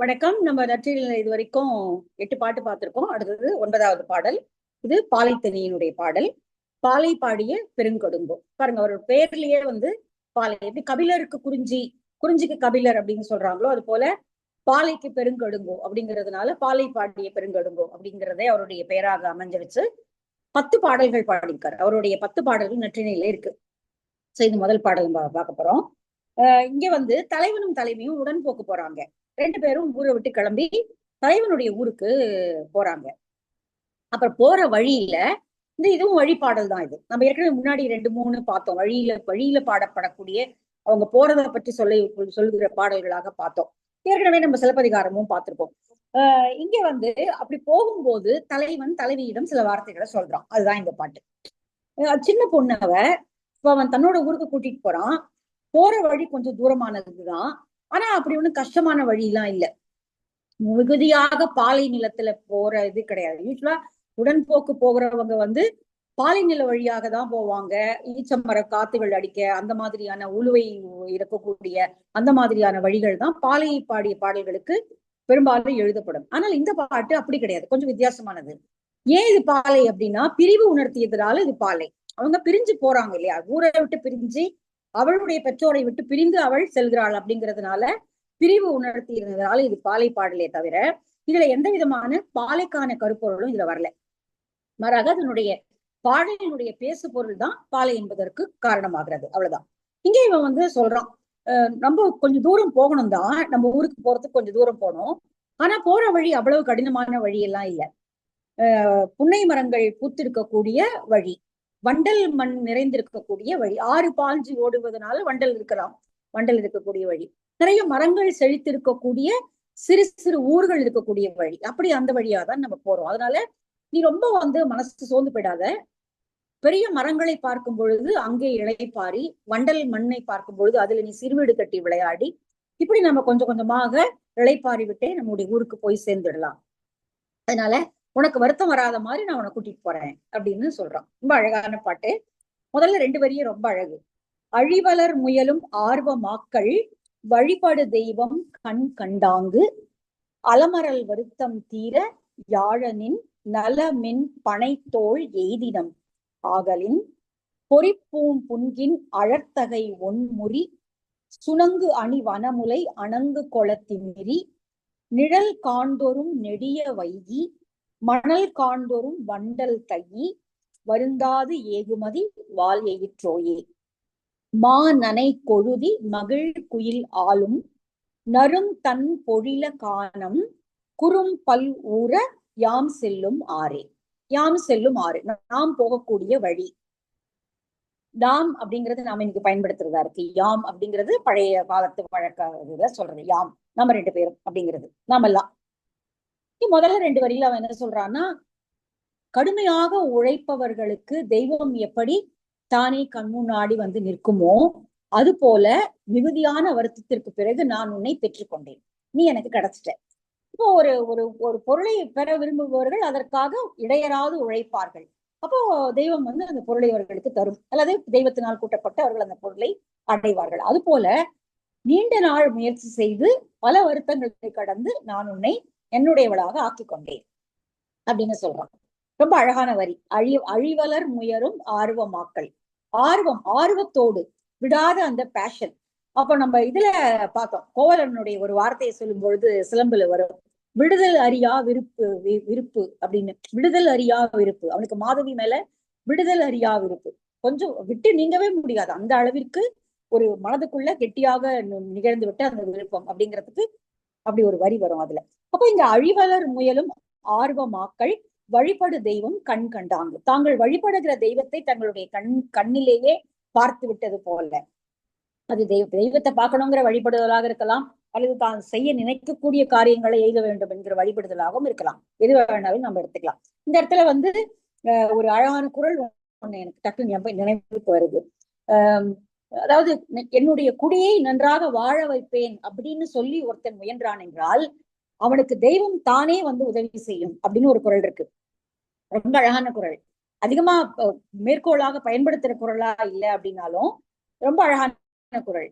வணக்கம். நம்ம நற்றில் இது வரைக்கும் 8 பாட்டு பார்த்திருக்கோம். அடுத்தது 9வது பாடல். இது பாலைத்தனியினுடைய பாடல். பாலை பாடிய பெருங்கொடுங்கோ. பாருங்க, அவர் பேர்லயே பாலை எப்படி கபிலருக்கு குறிஞ்சி, குறிஞ்சிக்கு கபிலர் அப்படின்னு சொல்றாங்களோ அது போல பாலைக்கு பெருங்கொடுங்கோ அப்படிங்கிறதுனால பாலை பாடிய பெருங்கொடுங்கோ அப்படிங்கிறதே அவருடைய பெயராக அமைஞ்சிருச்சு. 10 பாடல்கள் பாடியிருக்காரு. அவருடைய 10 பாடல்கள் நற்றினையில இருக்கு. சோ இது முதல் பாடல் பார்க்க போறோம். இங்க தலைவனும் தலைவியும் உடன்போக்கு போறாங்க. 2 பேரும் ஊரை விட்டு கிளம்பி தலைவனுடைய ஊருக்கு போறாங்க. அப்புறம் போற வழியில இதுவும் வழிபாடல் தான். இது நம்ம ஏற்கனவே முன்னாடி 2-3 பார்த்தோம். வழியில பாடப்படக்கூடிய அவங்க போறதை பற்றி சொல்லுகிற பாடல்களாக பார்த்தோம். ஏற்கனவே நம்ம சிலப்பதிகாரமும் பார்த்திருக்கோம். இங்க அப்படி போகும்போது தலைவன் தலைவியிடம் சில வார்த்தைகளை சொல்றான். அதுதான் இந்த பாட்டு. சின்ன பொண்ணவ அவன் தன்னோட ஊருக்கு கூட்டிட்டு போறான். போற வழி கொஞ்சம் தூரமானதுதான். ஆனா அப்படி ஒண்ணும் கஷ்டமான வழி எல்லாம் இல்ல. மிகுதியாக பாலை நிலத்துல போற இது கிடையாது. யூஸ்வலா உடன்போக்கு போகிறவங்க பாலை நில வழியாக தான் போவாங்க. ஈச்சமர காத்துகள் அடிக்க அந்த மாதிரியான உழுவை இருக்கக்கூடிய அந்த மாதிரியான வழிகள் தான் பாலை பாடிய பாடல்களுக்கு பெரும்பாலும் எழுதப்படும். ஆனால் இந்த பாட்டு அப்படி கிடையாது, கொஞ்சம் வித்தியாசமானது. ஏன் இது பாலை அப்படின்னா, பிரிவு உணர்த்தியதுனால இது பாலை. அவங்க பிரிஞ்சு போறாங்க இல்லையா, ஊரை விட்டு பிரிஞ்சு அவளுடைய பெற்றோரை விட்டு பிரிந்து அவள் செல்கிறாள் அப்படிங்கிறதுனால பிரிவு உணர்த்தி இருந்ததுனால இது பாலை பாடலே தவிர இதுல எந்த விதமான பாலைக்கான கருப்பொருளும் இதுல வரல. மாறாக அதனுடைய பாடலினுடைய பேசு பொருள் தான் பாலை என்பதற்கு காரணமாகிறது. அவ்வளவுதான். இங்க இவன் சொல்றான், நம்ம கொஞ்சம் தூரம் போகணும் தான், நம்ம ஊருக்கு போறதுக்கு கொஞ்சம் தூரம் போனோம். ஆனா போற வழி அவ்வளவு கடினமான வழி எல்லாம் இல்லை. புன்னை மரங்கள் பூத்திருக்கக்கூடிய வழி, வண்டல் மண் நிறைந்திருக்கக்கூடிய வழி, ஆறு பால்ஜி ஓடுவதனால வண்டல் இருக்கலாம், வண்டல் இருக்கக்கூடிய வழி, நிறைய மரங்கள் செழித்திருக்கக்கூடிய சிறு சிறு ஊர்கள் இருக்கக்கூடிய வழி. அப்படி அந்த வழியாதான் நம்ம போறோம். அதனால நீ ரொம்ப மனசு சோர்ந்து போயிடாத. பெரிய மரங்களை பார்க்கும் பொழுது அங்கே இளைப்பாரி, வண்டல் மண்ணை பார்க்கும் பொழுது அதுல நீ சிறுவீடு கட்டி விளையாடி, இப்படி நம்ம கொஞ்சம் கொஞ்சமாக இளைப்பாரி விட்டே நம்முடைய ஊருக்கு போய் சேர்ந்துடலாம். அதனால உனக்கு வருத்தம் வராத மாதிரி நான் உன்னை கூட்டிட்டு போறேன் அப்படின்னு சொல்றான். ரொம்ப அழகான பாட்டு. முதல்ல 2 வரியும் ரொம்ப அழகு. அழிவலர் முயலும் ஆர்வமாக்கள் வழிபடு தெய்வம் கண் கண்டாங்கு அலமரல் வருத்தம் தீர யாழனின் நலமென் பனைத்தோள் எய்தினம் ஆகலின் பொறிப்பூம் புன்கின் அழற்தகை ஒன்முறி சுணங்கு அணி வனமுலை அணங்கு கொளத்திமிரி நிழல் காண்டொரும் நெடிய வைகி மணல் காண்டொரும் வண்டல் தையி வருந்தாது ஏகுமதி வால் எயிற்றோயே மா நனை கொழுதி மகிழ் குயில் ஆளும் நரும் தன் பொழில காணம் குறும் பல் ஊற யாம் செல்லும் ஆறே. யாம் செல்லும் ஆறு, நாம் போகக்கூடிய வழி. யாம் அப்படிங்கிறது நாம இன்னைக்கு பயன்படுத்துறதா இருக்கு. யாம் அப்படிங்கிறது பழைய காலத்து வழக்க சொல்றது. யாம் நம்ம 2 பேரும் அப்படிங்கிறது நாமெல்லாம். முதல்ல 2 வரியில அவன் என்ன சொல்றான்னா, கடுமையாக உழைப்பவர்களுக்கு தெய்வம் எப்படி தானே கண்முன்னாடி நிற்குமோ அது போல மிகுதியான வருத்தத்திற்கு பிறகு நான் உன்னை பெற்றுக்கொண்டேன், நீ எனக்கு கிடைச்சிட்ட. இப்போ ஒரு ஒரு ஒரு பொருளை பெற விரும்புபவர்கள் அதற்காக இடையராது உழைப்பார்கள். அப்போ தெய்வம் அந்த பொருளை அவர்களுக்கு தரும், அல்லது தெய்வத்தினால் கூட்டப்பட்டு அவர்கள் அந்த பொருளை அடைவார்கள். அது போல நீண்ட நாள் முயற்சி செய்து பல வருத்தங்களை கடந்து நான் உன்னை என்னுடையவளாக ஆக்கி கொண்டேன் அப்படின்னு சொல்றான். ரொம்ப அழகான வரி. அழிவலர் முயலும் ஆர்வமாக்கள். ஆர்வத்தோடு விடாத அந்த பேஷன். அப்ப நம்ம இதுல பார்த்தோம், கோவலனுடைய ஒரு வார்த்தையை சொல்லும் பொழுது சிலம்புல வரும், விடுதல் அறியா விருப்பு அப்படின்னு. விடுதல் அறியா விருப்பு, அவனுக்கு மாதவி மேல விடுதல் அறியா விருப்பு, கொஞ்சம் விட்டு நீங்கவே முடியாது அந்த அளவிற்கு ஒரு மனதுக்குள்ள கெட்டியாக நிகழ்ந்து விட்டு அந்த விருப்பம் அப்படிங்கிறதுக்கு அப்படி ஒரு வரி வரும் அதுல. அப்ப இங்க அழிவலர் முயலும் ஆர்வமாக்கள் வழிபடு தெய்வம் கண் கண்டாங்க. தாங்கள் வழிபடுகிற தெய்வத்தை தங்களுடைய கண்ணிலேயே பார்த்து விட்டது போல. அது தெய்வத்தை பார்க்கணுங்கிற வழிபடுதலாக இருக்கலாம், அல்லது தான் செய்ய நினைக்கக்கூடிய காரியங்களை எய்த வேண்டும் என்கிற வழிபடுதலாகவும் இருக்கலாம். எது வேணாலும் நம்ம எடுத்துக்கலாம். இந்த இடத்துல ஒரு அழகான குரல் ஒண்ணு எனக்கு டக்கு நினைவுக்கு வருது. அதாவது, என்னுடைய குடியை நன்றாக வாழ வைப்பேன் அப்படின்னு சொல்லி ஒருத்தன் முயன்றான் என்றால் அவனுக்கு தெய்வம் தானே உதவி செய்யும் அப்படின்னு ஒரு குரல் இருக்கு. ரொம்ப அழகான குரல். அதிகமா மேற்கோளாக பயன்படுத்துற குரலா இல்லை அப்படின்னாலும் ரொம்ப அழகான குரல்.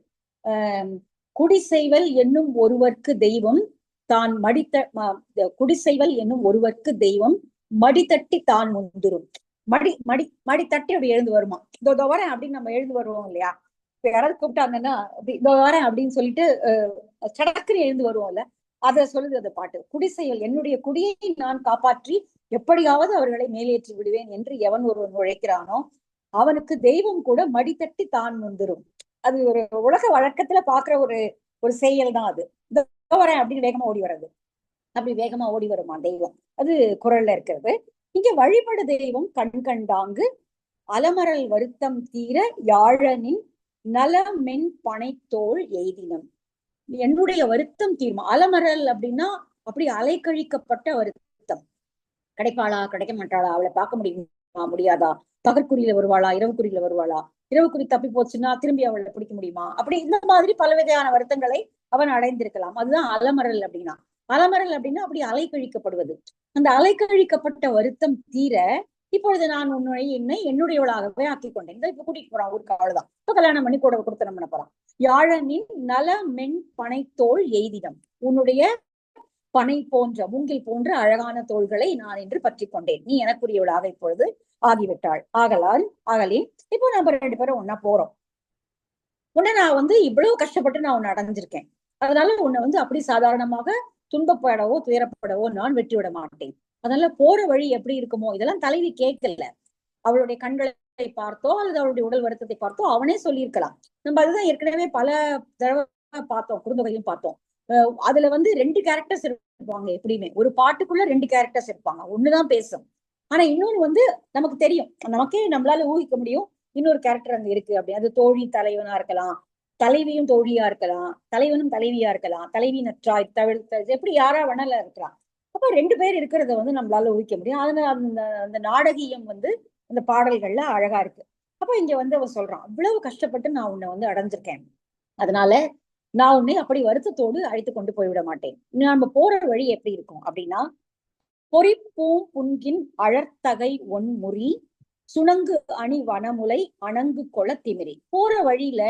குடி செய்வல் என்னும் ஒருவர்க்கு தெய்வம் தான் குடிசைவல் என்னும் ஒருவர்க்கு தெய்வம் மடித்தட்டி தான் முந்துரும். மடி தட்டி அப்படி எழுந்து வருமா, இதோ வரேன் அப்படின்னு நம்ம எழுந்து வருவோம் இல்லையா? இப்ப யாராவது கூப்பிட்டாங்கன்னா இதோ வரேன் அப்படின்னு சொல்லிட்டு சடக்குன்னு எழுந்து வருவோம்ல, அத சொல்லுது அந்த பாட்டு. குடிசைகள் என்னுடைய குடியை நான் காப்பாற்றி எப்படியாவது அவர்களை மேலேற்றி விடுவேன் என்று எவன் ஒருவன் உழைக்கிறானோ அவனுக்கு தெய்வம் கூட மடித்தட்டி தான் முந்துரும். அது ஒரு உலக வழக்கத்துல பாக்குற ஒரு செயல் தான் அது. இதோ வரேன் அப்படின்னு வேகமா ஓடி வர்றது, அப்படி வேகமா ஓடி வருமா தெய்வம், அது குரல்ல இருக்கிறது. இங்க வழிபடு தெய்வம் கண் கண்டாங்கு அலமரல் வருத்தம் தீர யாழனின் நலமென் பனைத்தோள் எய்தினம். என்னுடைய வருத்தம் தீர்மா. அலமரல் அப்படின்னா அப்படி அலைக்கழிக்கப்பட்ட வருத்தம். கிடைப்பாளா கிடைக்க மாட்டாளா, அவளை பார்க்க முடியுமா முடியாதா, பகற்குறியில வருவாளா இரவுக்குறியில வருவாளா, இரவுக்குறி தப்பி போச்சுன்னா திரும்பி அவளை பிடிக்க முடியுமா, அப்படி இந்த மாதிரி பலவிதையான வருத்தங்களை அவன் அடைந்திருக்கலாம். அதுதான் அலமரல் அப்படின்னா. அலமரல் அப்படின்னா அப்படி அலைக்கழிக்கப்படுவது. அந்த அலைக்கழிக்கப்பட்ட வருத்தம் தீர இப்பொழுது நான் என்னை என்னுடையவளாகவே ஆக்கி கொண்டேன். இந்த இப்ப கூட்டிட்டு போறான் ஊருக்கு, அவ்வளவுதான். இப்ப கல்யாணம் பண்ணி கூட கொடுத்தனம் பண்ண போறான். யாழனின் நல மென் பனைத்தோள் எய்திடம். உன்னுடைய பனை போன்ற மூங்கில் போன்ற அழகான தோள்களை நான் என்று பற்றி கொண்டேன். நீ எனக்குரியவளாக இப்பொழுது ஆகிவிட்டாள். ஆகலின் இப்போ நம்ம 2 பேரும் ஒன்னா போறோம். உன்னை நான் இவ்வளவு கஷ்டப்பட்டு நான் உன்னை அடைஞ்சிருக்கேன். அதனால உன்னை அப்படி சாதாரணமாக துன்பப்படவோ துயரப்படவோ நான் வெற்றி விட மாட்டேன். அதனால போற வழி எப்படி இருக்குமோ இதெல்லாம் தலைவி கேட்கல. அவளுடைய கண்களை பார்த்தோ அல்லது அவளுடைய உடல் வருத்தத்தை பார்த்தோ அவனே சொல்லியிருக்கலாம். நம்ம அதுதான் ஏற்கனவே பல தடவை பார்த்தோம், குறுந்தொகையும் பார்த்தோம். அதுல 2 கேரக்டர்ஸ் இருப்பாங்க. எப்படியுமே ஒரு பாட்டுக்குள்ள 2 கேரக்டர்ஸ் இருப்பாங்க. ஒண்ணுதான் பேசும், ஆனா இன்னொன்னு நமக்கு தெரியும், நமக்கே நம்மளால ஊகிக்க முடியும் இன்னொரு கேரக்டர் அங்க இருக்கு அப்படி. அது தோழி தலைவனா இருக்கலாம், தலைவியும் தோழியா இருக்கலாம், தலைவனும் தலைவியா இருக்கலாம், தலைவி நற்றாய் எப்படி யாரா வேணால இருக்கலாம். அப்ப 2 பேர் இருக்கிறத நம்மளால ஊகிக்க முடியும். அதனால அந்த நாடகியம் அந்த பாடல்கள்ல அழகா இருக்கு. அப்ப இங்க அவன் சொல்றான், இவ்வளவு கஷ்டப்பட்டு நான் உன்னை அடைஞ்சிருக்கேன், அதனால நான் உன்னை அப்படி வருத்தத்தோடு அழைத்து கொண்டு போய்விட மாட்டேன். நம்ம போற வழி எப்படி இருக்கும் அப்படின்னா, பொறிப்பூம் புன்கின் அழற்தகை ஒன்முறி சுணங்கு அணி வனமுலை அணங்கு கொள திமிரி. போற வழியில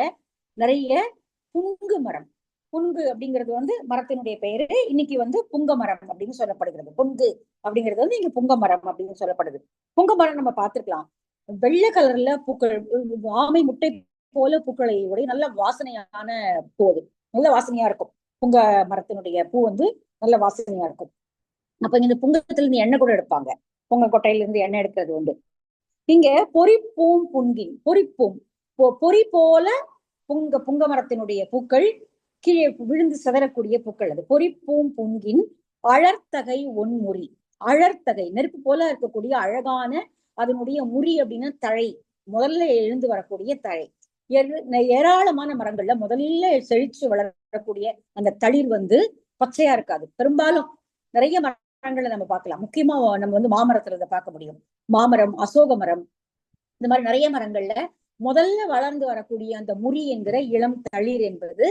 நிறைய புங்கு மரம். புங்கு அப்படிங்கிறது மரத்தினுடைய பெயரு. இன்னைக்கு புங்க மரம் அப்படின்னு சொல்லப்படுகிறது. புங்கு அப்படிங்கிறது இங்க புங்க மரம் அப்படின்னு சொல்லப்படுது. புங்க மரம் நம்ம பார்த்திருக்கலாம். வெள்ளை கலர்ல பூக்கள், ஆமை முட்டை போல பூக்களை உடைய நல்ல வாசனையான பூ. அது நல்ல வாசனையா இருக்கும். புங்க மரத்தினுடைய பூ நல்ல வாசனையா இருக்கும். அப்ப இந்த புங்கத்துல இருந்து எண்ணெய் கூட எடுப்பாங்க. புங்க கொட்டையில இருந்து எண்ணெய் எடுக்கிறது உண்டு. இங்க பொறிப்பூம் புன்கின், பொறிப்பூம் பொறி போல புங்க மரத்தினுடைய பூக்கள் கீழே விழுந்து சிதறக்கூடிய பூக்கள். அது பொறிப்பூம் புன்கின் அழற்தகை ஒன்முறி. அழற்தகை நெருப்பு போல இருக்கக்கூடிய அழகான அதனுடைய முறி அப்படின்னா தழை, முதல்ல எழுந்து வரக்கூடிய தழை. ஏராளமான மரங்கள்ல முதல்ல செழிச்சு வளரக்கூடிய அந்த தளிர் பச்சையா இருக்காது. பெரும்பாலும் நிறைய மரங்களை நம்ம பார்க்கலாம். முக்கியமா நம்ம மாமரத்துல இதை பார்க்க முடியும். மாமரம், அசோக மரம், இந்த மாதிரி நிறைய மரங்கள்ல முதல்ல வளர்ந்து வரக்கூடிய அந்த முறி என்கிற இளம் தளிர் என்பது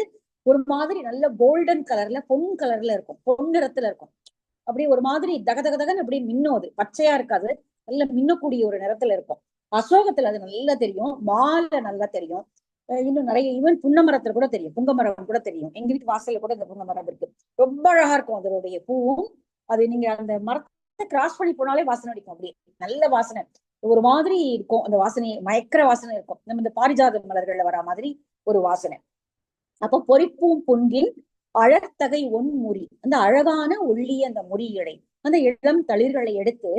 ஒரு மாதிரி நல்ல கோல்டன் கலர்ல, பொன் கலர்ல இருக்கும், பொன் நிறத்துல இருக்கும். அப்படி ஒரு மாதிரி தகதகதகன்னு அப்படி மின்னும். அது பச்சையா இருக்காது, நல்ல மின்னக்கூடிய ஒரு நிறத்துல இருக்கும். அசோகத்துல அது நல்லா தெரியும், மாலை நல்லா தெரியும். இன்னும் நிறைய ஈவன் புன்ன மரத்துல கூட தெரியும், புங்க மரம் கூட தெரியும். எங்க வீட்டு வாசல்ல கூட இந்த புங்க மரம் இருக்கு. ரொம்ப அழகா இருக்கும் அதனுடைய பூவும். அது நீங்க அந்த மரத்தை கிராஸ் பண்ணி போனாலே வாசனை அடிக்கும். அப்படியே நல்ல வாசனை, ஒரு மாதிரி இருக்கும். அந்த வாசனை மயக்கிற வாசனை இருக்கும். நம்ம இந்த பாரிஜாத மலர்கள்ல வர மாதிரி ஒரு வாசனை. அப்போ பொறிப்பூம் புன்கின் அழற்தகை ஒன்முறி, அந்த அழகான ஒள்ளிய அந்த முறியடை, அந்த இளம் தளிர்களை எடுத்து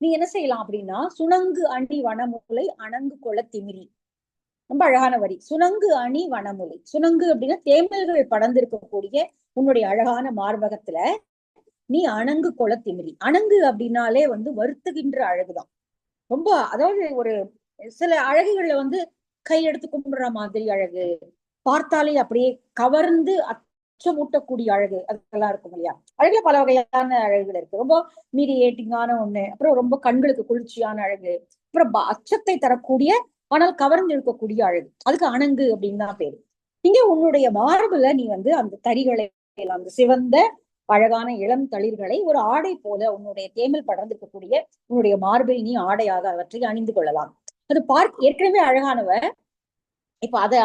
நீ என்ன செய்யலாம் அப்படின்னா, சுணங்கு அணி வனமுலை அணங்கு கொள திமிரி. ரொம்ப அழகான வரி. சுணங்கு அணி வனமுலை. சுணங்கு அப்படின்னா தேமல்கள் படர்ந்திருக்கக்கூடிய உன்னுடைய அழகான மார்பகத்துல நீ அணங்கு கொள திமிரி. அணங்கு அப்படின்னாலே வருத்துகின்ற அழகுதான். ரொம்ப, அதாவது ஒரு சில அழகுகள்ல கை எடுத்து கும்பிடுற மாதிரி அழகு, பார்த்தாலே அப்படியே கவர்ந்து அச்சமூட்டக்கூடிய அழகு, அதெல்லாம் இருக்கும் இல்லையா? அழகுல பல வகையான அழகுகள் இருக்கு. ரொம்ப மீடியேட்டிங்கான ஒண்ணு, அப்புறம் ரொம்ப கண்களுக்கு குளிர்ச்சியான அழகு, அப்புறம் அச்சத்தை தரக்கூடிய ஆனால் கவர்ந்து இருக்கக்கூடிய அழகு, அதுக்கு அணங்கு அப்படின்னு தான் பேரு. இங்க உன்னுடைய மார்புல நீ அந்த தறிகளை, அந்த சிவந்த அழகான இளம் தளிர்களை ஒரு ஆடை போல உன்னுடைய தேமல் படர்ந்திருக்கக்கூடிய உன்னுடைய மார்பில் நீ ஆடையாக அவற்றை அணிந்து கொள்ளலாம். அது ஏற்கனவே அழகானவ. இப்ப அதை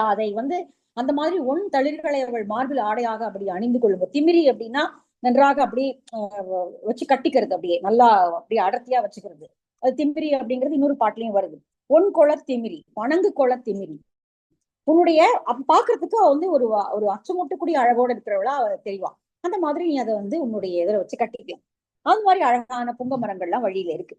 அந்த மாதிரி தளிர்களை அவள் மார்பில் ஆடையாக அப்படி அணிந்து கொள்ளுங்க. திமிரி அப்படின்னா நன்றாக அப்படி வச்சு கட்டிக்கிறது, அப்படியே நல்லா அப்படியே அடர்த்தியா வச்சுக்கிறது. அது திமிரி அப்படிங்கிறது இன்னொரு பாட்டுலயும் வருது. ஒன் கொள திமிரி, வணங்கு கொள திமிரி. உன்னுடைய பாக்குறதுக்கு வந்து ஒரு ஒரு அச்சமூட்டக்கூடிய அழகோட இருக்கிறவளா தெரியவா. அந்த மாதிரி நீ அதை வந்து உன்னுடைய இதில் வச்சு கட்டிக்கலாம். அது மாதிரி அழகான புங்க மரங்கள்லாம் வழியில இருக்கு.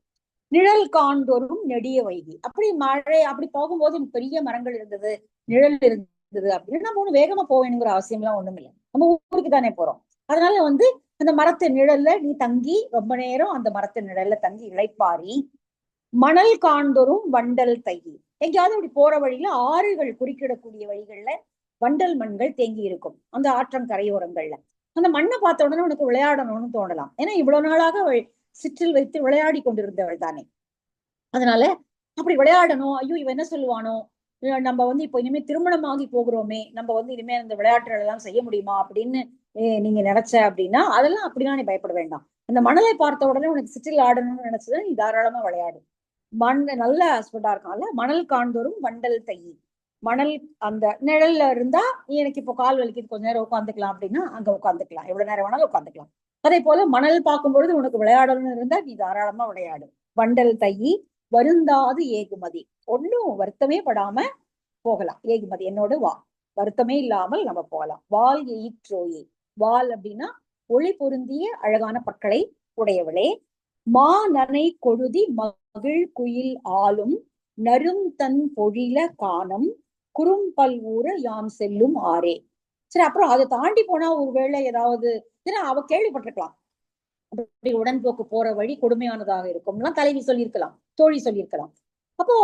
நிழல் காண்தோறும் நெடிய வைகி. அப்படி மழை அப்படி போகும்போது பெரிய மரங்கள் இருந்தது, நிழல் இருந்தது அப்படின்னா நம்ம ஒண்ணு வேகமா போவேணுங்கிற அவசியம் எல்லாம் ஒண்ணும் இல்லை. நம்ம ஊருக்கு தானே போறோம். அதனால வந்து அந்த மரத்து நிழல்ல நீ தங்கி ரொம்ப நேரம் அந்த மரத்து நிழல்ல தங்கி இளைப்பாரி, மணல் காண்தோறும் வண்டல் தையி. எங்கேயாவது அப்படி போற வழியில ஆறுகள் குறுக்கிடக்கூடிய வழிகள்ல வண்டல் மண்கள் தேங்கி இருக்கும் அந்த ஆற்றம் கரையோரங்கள்ல. அந்த மண்ணை பார்த்த உடனே உனக்கு விளையாடணும்னு தோணலாம். ஏன்னா இவ்வளவு நாளாக சிற்றில் வைத்து விளையாடி கொண்டிருந்தவள் தானே. அதனால அப்படி விளையாடணும். ஐயோ இவன் என்ன சொல்லுவானோ, நம்ம வந்து இப்போ இனிமே திருமணமாகி போகிறோமே, நம்ம வந்து இனிமே அந்த விளையாட்டுகள் எல்லாம் செய்ய முடியுமா அப்படின்னு நீங்க நினைச்ச அப்படின்னா அதெல்லாம் அப்படிலாம் நீ பயப்பட வேண்டாம். அந்த மணலை பார்த்த உடனே உனக்கு சிற்றில் ஆடணும்னு நினைச்சது நீ தாராளமா விளையாடு. மண் நல்ல ஹஸ்பண்டா இருக்கான்ல. மணல் காண்தோறும் வண்டல் தையி. மணல் அந்த நிழல்ல இருந்தா எனக்கு இப்போ கால் வலிக்குது கொஞ்ச நேரம் உட்காந்துக்கலாம் அப்படின்னா அங்க உட்காந்துக்கலாம், எவ்வளவு நேரம் வேணாலும் உட்காந்துக்கலாம். அதே போல மணல் பார்க்கும் பொழுது உனக்கு விளையாடணும்னு இருந்தா நீ தாராளமா விளையாடு. வண்டல் தையி வருந்தாது ஏகுமதி. ஒன்னும் வருத்தமே படாம போகலாம். ஏகுமதி என்னோட வா, வருத்தமே இல்லாமல் நம்ம போகலாம். வால் எயிற்றோயே. வால் அப்படின்னா ஒளி பொருந்திய அழகான பற்களை உடையவளே. மா நனை கொழுதி மகிழ் குயில் ஆளும் நரும் தன் பொழில காணம் குறும்பல் ஊர யாம் செல்லும் ஆரே. சரி, அப்புறம் அதை தாண்டி போனா ஒருவேளை ஏதாவது அவ கேள்விப்பட்டிருக்கலாம், அப்படி உடன்போக்கு போற வழி கொடுமையானதாக இருக்கும்லாம் தலைவி சொல்லியிருக்கலாம், தோழி சொல்லியிருக்கலாம். அப்போ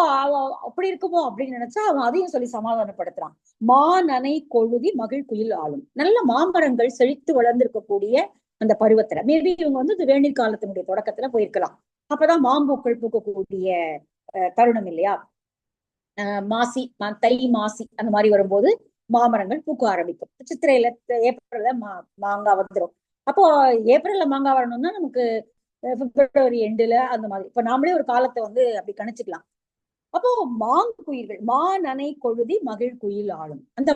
அப்படி இருக்குமோ அப்படின்னு நினைச்சா அவன் அதையும் சொல்லி சமாதானப்படுத்துறான். மா நனை கொழுதி மகிழ் குயில் ஆளும். நல்ல மாமரங்கள் செழித்து வளர்ந்திருக்கக்கூடிய அந்த பருவத்துல மேபி இவங்க வந்து இந்த வேநீர் காலத்தினுடைய தொடக்கத்துல போயிருக்கலாம். அப்பதான் மாம்பூக்கள் பூக்கக்கூடிய தருணம் இல்லையா. மாசி தை மாசி அந்த மாதிரி வரும்போது மாமரங்கள் பூக்க ஆரம்பிக்கும். சித்திரையில ஏப்ரல்ல மாங்காய் வந்துடும். அப்போ ஏப்ரல்ல மாங்காய் வரணும்னா நமக்கு பிப்ரவரி எண்டுல அந்த மாதிரி இப்ப நாமளே ஒரு காலத்தை வந்து அப்படி கணிச்சுக்கலாம். அப்போ மாங்குயில்கள் மா நனை கொழுதி மகிழ் குயில் ஆளும். அந்த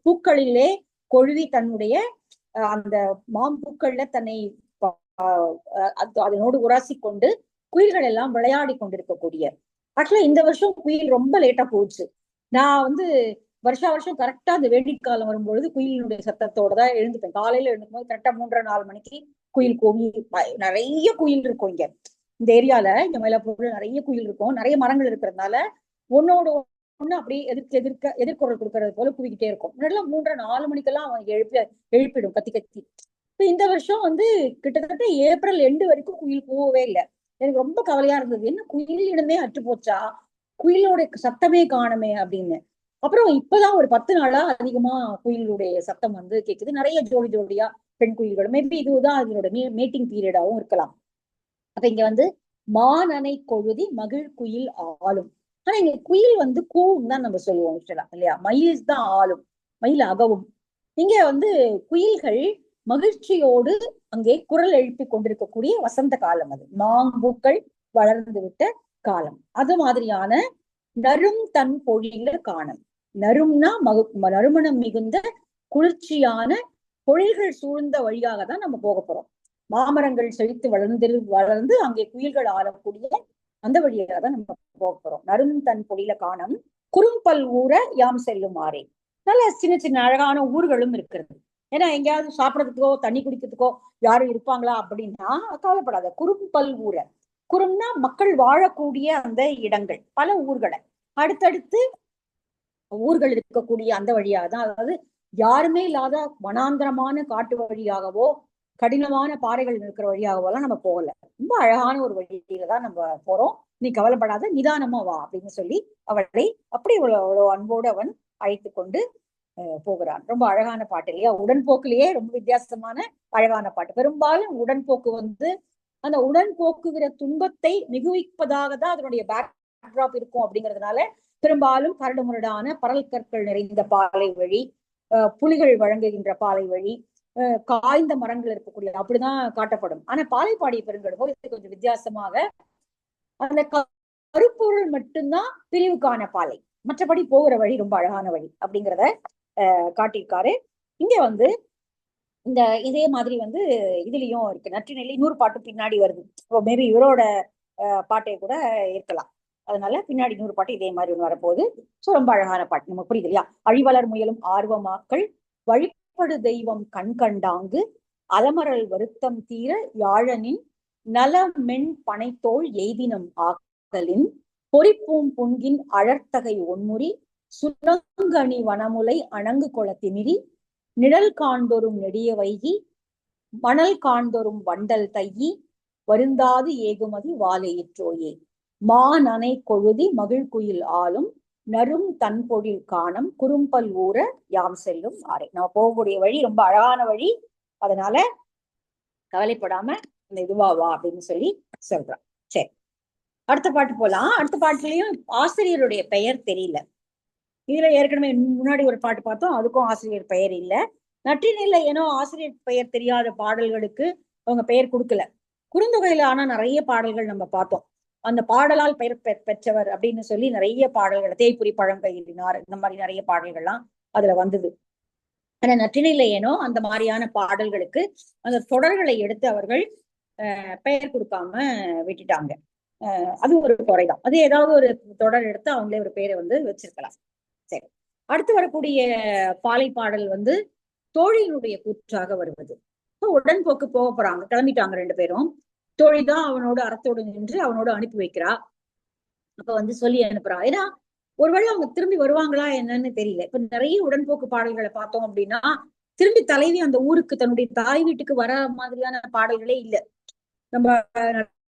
பூக்களிலே கொழுவி தன்னுடைய அந்த மாம்பூக்கள்ல தன்னை அதனோடு உராசி கொண்டு குயில்கள் எல்லாம் விளையாடி கொண்டிருக்கக்கூடிய. ஆக்சுவலா இந்த வருஷம் குயில் ரொம்ப லேட்டா போச்சு. நான் வந்து வருஷம் கரெக்டா அந்த வெடிக்காலம் வரும்பொழுது குயிலினுடைய சத்தத்தோட தான் எழுந்துப்பேன். காலையில எழுந்துக்கும் போது கரெக்டா 3:30 மணிக்கு குயில் கோவி. நிறைய குயில் இருக்கும் இங்க இந்த ஏரியால. இங்க மயிலாப்பூர்ல நிறைய குயில் இருக்கும். நிறைய மரங்கள் இருக்கிறதுனால ஒன்னோட ஒண்ணு அப்படியே எதிர்குரல் கொடுக்கறது போல குவிக்கிட்டே இருக்கும். முன்னாடி 3:30-4 மணிக்கெல்லாம் அவன் எழுப்பிடும் கத்தி கத்தி. இப்ப இந்த வருஷம் வந்து கிட்டத்தட்ட ஏப்ரல் எண்டு வரைக்கும் குயில் கூவவே இல்லை. எனக்கு ரொம்ப கவலையா இருந்தது, என்ன குயில் இடமே அற்று போச்சா, குயிலோட சத்தமே காணுமே அப்படின்னு. அப்புறம் இப்பதான் ஒரு 10 நாளா அதிகமா குயிலுடைய சத்தம் வந்து கேக்குது. நிறைய ஜோடி ஜோடியா பெண் குயில்கள். மேபி இதுதான் அதனோட மேட்டிங் பீரியடாவும் இருக்கலாம். அப்ப இங்க வந்து மானனை கொழுதி மகிழ் குயில் ஆளும். ஆனா இங்க குயில் வந்து கூவும் தான் நம்ம சொல்லுவோம் இல்லையா. மயில் தான் ஆளும், மயில் அகவும். இங்க வந்து குயில்கள் மகிழ்ச்சியோடு அங்கே குரல் எழுப்பி கொண்டிருக்கக்கூடிய வசந்த காலம். அது மாம்பூக்கள் வளர்ந்து விட்ட காலம். அது மாதிரியான நரும் தன் பொழில காணம். நறும்னா நறுமணம் மிகுந்த குளிர்ச்சியான பொழில்கள் சூழ்ந்த வழியாக தான் நம்ம போக போறோம். மாமரங்கள் செழித்து வளர்ந்து அங்கே குயில்கள் ஆளக்கூடிய அந்த வழியாக தான் நம்ம போக போறோம். நரும் தன் பொழில காணம் குறும்பல் ஊர யாம் செல்லும் ஆரே. நல்ல சின்ன சின்ன அழகான ஊர்களும் இருக்கிறது. ஏன்னா எங்கேயாவது சாப்பிடறதுக்கோ தண்ணி குடிக்கிறதுக்கோ யாரும் இருப்பாங்களா அப்படின்னா கவலைப்படாத. குறும்பல் ஊர, குறும்னா மக்கள் வாழக்கூடிய அந்த இடங்கள், பல ஊர்களை அடுத்தடுத்து ஊர்கள் இருக்கக்கூடிய அந்த வழியாக தான், அதாவது யாருமே இல்லாத வனாந்திரமான காட்டு வழியாகவோ கடினமான பாறைகள் இருக்கிற வழியாகவோ எல்லாம் நம்ம போகல. ரொம்ப அழகான ஒரு வழியில தான் நம்ம போறோம். நீ கவலைப்படாத, நிதானமா வா அப்படின்னு சொல்லி அவளை அப்படி அவ்வளோ அன்போடு அவன் அழைத்து கொண்டு போகிறான். ரொம்ப அழகான பாட்டு இல்லையா. உடன்போக்குலயே ரொம்ப வித்தியாசமான அழகான பாட்டு. பெரும்பாலும் உடன்போக்கு வந்து அந்த உடன்போக்குகிற துன்பத்தை மிகுவிப்பதாக தான் அதனுடைய பேக்ட்ராப் இருக்கும். அப்படிங்கிறதுனால பெரும்பாலும் கரடு முரடான பரல் கற்கள் நிறைந்த பாலை வழி, புலிகள் வழங்குகின்ற பாலை வழி, காய்ந்த மரங்கள் இருக்கக்கூடிய அப்படிதான் காட்டப்படும். ஆனா பாலைப்பாடிய பெருங்கடுகோ இது கொஞ்சம் வித்தியாசமாக அந்த கருப்பொருள் மட்டும்தான் பிரிவுக்கான பாலை, மற்றபடி போகிற வழி ரொம்ப அழகான வழி அப்படிங்கிறத காட்டியிருக்காரு. இங்க வந்து இந்த இதே மாதிரி வந்து இதுலயும் இருக்கு. நற்றிணையில இன்னொரு பாட்டு பின்னாடி வருது. மேபி இவரோட பாட்டே கூட இருக்கலாம். அதனால பின்னாடி இன்னொரு பாட்டு இதே மாதிரி ஒன்று வரப்போகுது. ஸோ ரொம்ப அழகான பாட்டு, நமக்கு புரியுது இல்லையா? அழிவலர் முயலும் ஆர்வமாக்கள் வழிபடு தெய்வம் கண் கண்டாங்கு அலமரல் வருத்தம் தீர யாழனின் நலமென் பனைத்தோள் எய்தினம் ஆக்கலின் பொறிப்பூம் புன்கின் அழற்தகை ஒன்முறி சுரங்கணி வனமுலை அணங்கு கொள திமிரி நிழல் காண்தொரும் நெடிய வைகி மணல் காண்தொரும் வண்டல் தையி வருந்தாது ஏகுமதி வாழையிற்றோயே மாநனை கொழுதி மகிழ்குயில் ஆளும் நரும் தன்பொழில் காணம் குறும்பல் ஊற யாம் செல்லும் ஆரை. நம்ம போகக்கூடிய வழி ரொம்ப அழகான வழி, அதனால கவலைப்படாம இந்த இதுவா வா அப்படின்னு சொல்லி சொல்றான். சரி, அடுத்த பாட்டு போலாம். அடுத்த பாட்டுலயும் ஆசிரியருடைய பெயர் தெரியல. இதுல ஏற்கனவே முன்னாடி ஒரு பாட்டு பார்த்தோம், அதுக்கும் ஆசிரியர் பெயர் இல்ல. நற்றிணையில ஏனோ ஆசிரியர் பெயர் தெரியாத பாடல்களுக்கு அவங்க பெயர் கொடுக்கல. குறுந்தொகையில ஆனா நிறைய பாடல்கள் நம்ம பார்த்தோம். அந்த பாடலால் பெயர் பெற்றவர் அப்படின்னு சொல்லி நிறைய பாடல்கள், தேய்புரி பழங்கையினார், இந்த மாதிரி நிறைய பாடல்கள்லாம் அதுல வந்தது. ஆனா நற்றிணையில ஏனோ அந்த மாதிரியான பாடல்களுக்கு அந்த தொடர்களை எடுத்து அவர்கள் பெயர் கொடுக்காம விட்டுட்டாங்க. அது ஒரு குறைதான். அது ஏதாவது ஒரு தொடர் எடுத்து அவங்களே ஒரு பேரை வந்து வச்சிருக்கலாம். சரி, அடுத்து வரக்கூடிய பாலை பாடல் வந்து தோழியினுடைய கூற்றாக வருவது. உடன்போக்கு போக போறாங்க, கிளம்பிட்டாங்க ரெண்டு பேரும். தோழிதான் அவனோட அறத்தோடு நின்று அவனோட அனுப்பி வைக்கிறா. அப்ப வந்து சொல்லி அனுப்புறா. ஏன்னா ஒருவேளை அவங்க திரும்பி வருவாங்களா என்னன்னு தெரியல. இப்ப நிறைய உடன்போக்கு பாடல்களை பார்த்தோம் அப்படின்னா திரும்பி தலைவி அந்த ஊருக்கு தன்னுடைய தாய் வீட்டுக்கு வர மாதிரியான பாடல்களே இல்லை. நம்ம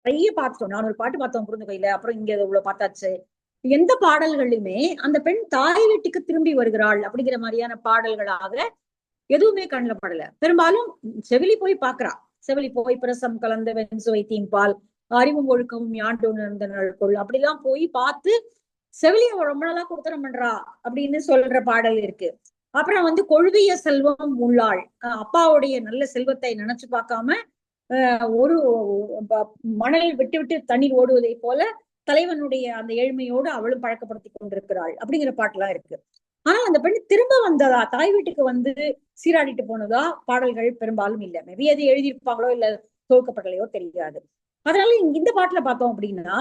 நிறைய பார்த்தோம். நான் ஒரு பாட்டு பார்த்தோம் குறுந்தொகையில, அப்புறம் இங்க இவ்வளவு பார்த்தாச்சு. எந்த பாடல்களுமே அந்த பெண் தாய் வீட்டுக்கு திரும்பி வருகிறாள் அப்படிங்கிற மாதிரியான பாடல்களாக எதுவுமே கண்ணுல படல. பெரும்பாலும் செவிலி போய் பாக்குறா. செவிலி போய் பிரசம் கலந்த வெண்சுவை தீம்பால் அறிவும் ஒழுக்கமும் யாண்டு உணர்ந்த நல்கொள் அப்படிலாம் போய் பார்த்து செவிலிய ரொம்ப நாளா கொடுத்தனம் பண்றா அப்படின்னு சொல்ற பாடல் இருக்கு. அப்புறம் வந்து கொழுவிய செல்வம் உள்ளாள், அப்பாவுடைய நல்ல செல்வத்தை நினைச்சு பார்க்காம ஒரு மணல் விட்டு விட்டு தண்ணீர் ஓடுவதை போல தலைவனுடைய அந்த ஏழ்மையோடு அவளும் பழக்கப்படுத்தி கொண்டிருக்கிறாள் அப்படிங்கிற பாட்டுலாம் இருக்கு. ஆனா அந்த பெண் திரும்ப வந்ததா, தாய் வீட்டுக்கு வந்து சீராடிட்டு போனதா பாடல்கள் பெரும்பாலும் இல்லை. மேபி அது எழுதியிருப்பாங்களோ இல்ல துவக்கப்படலையோ தெரியாது. அதனால இந்த பாட்டுல பார்த்தோம் அப்படின்னா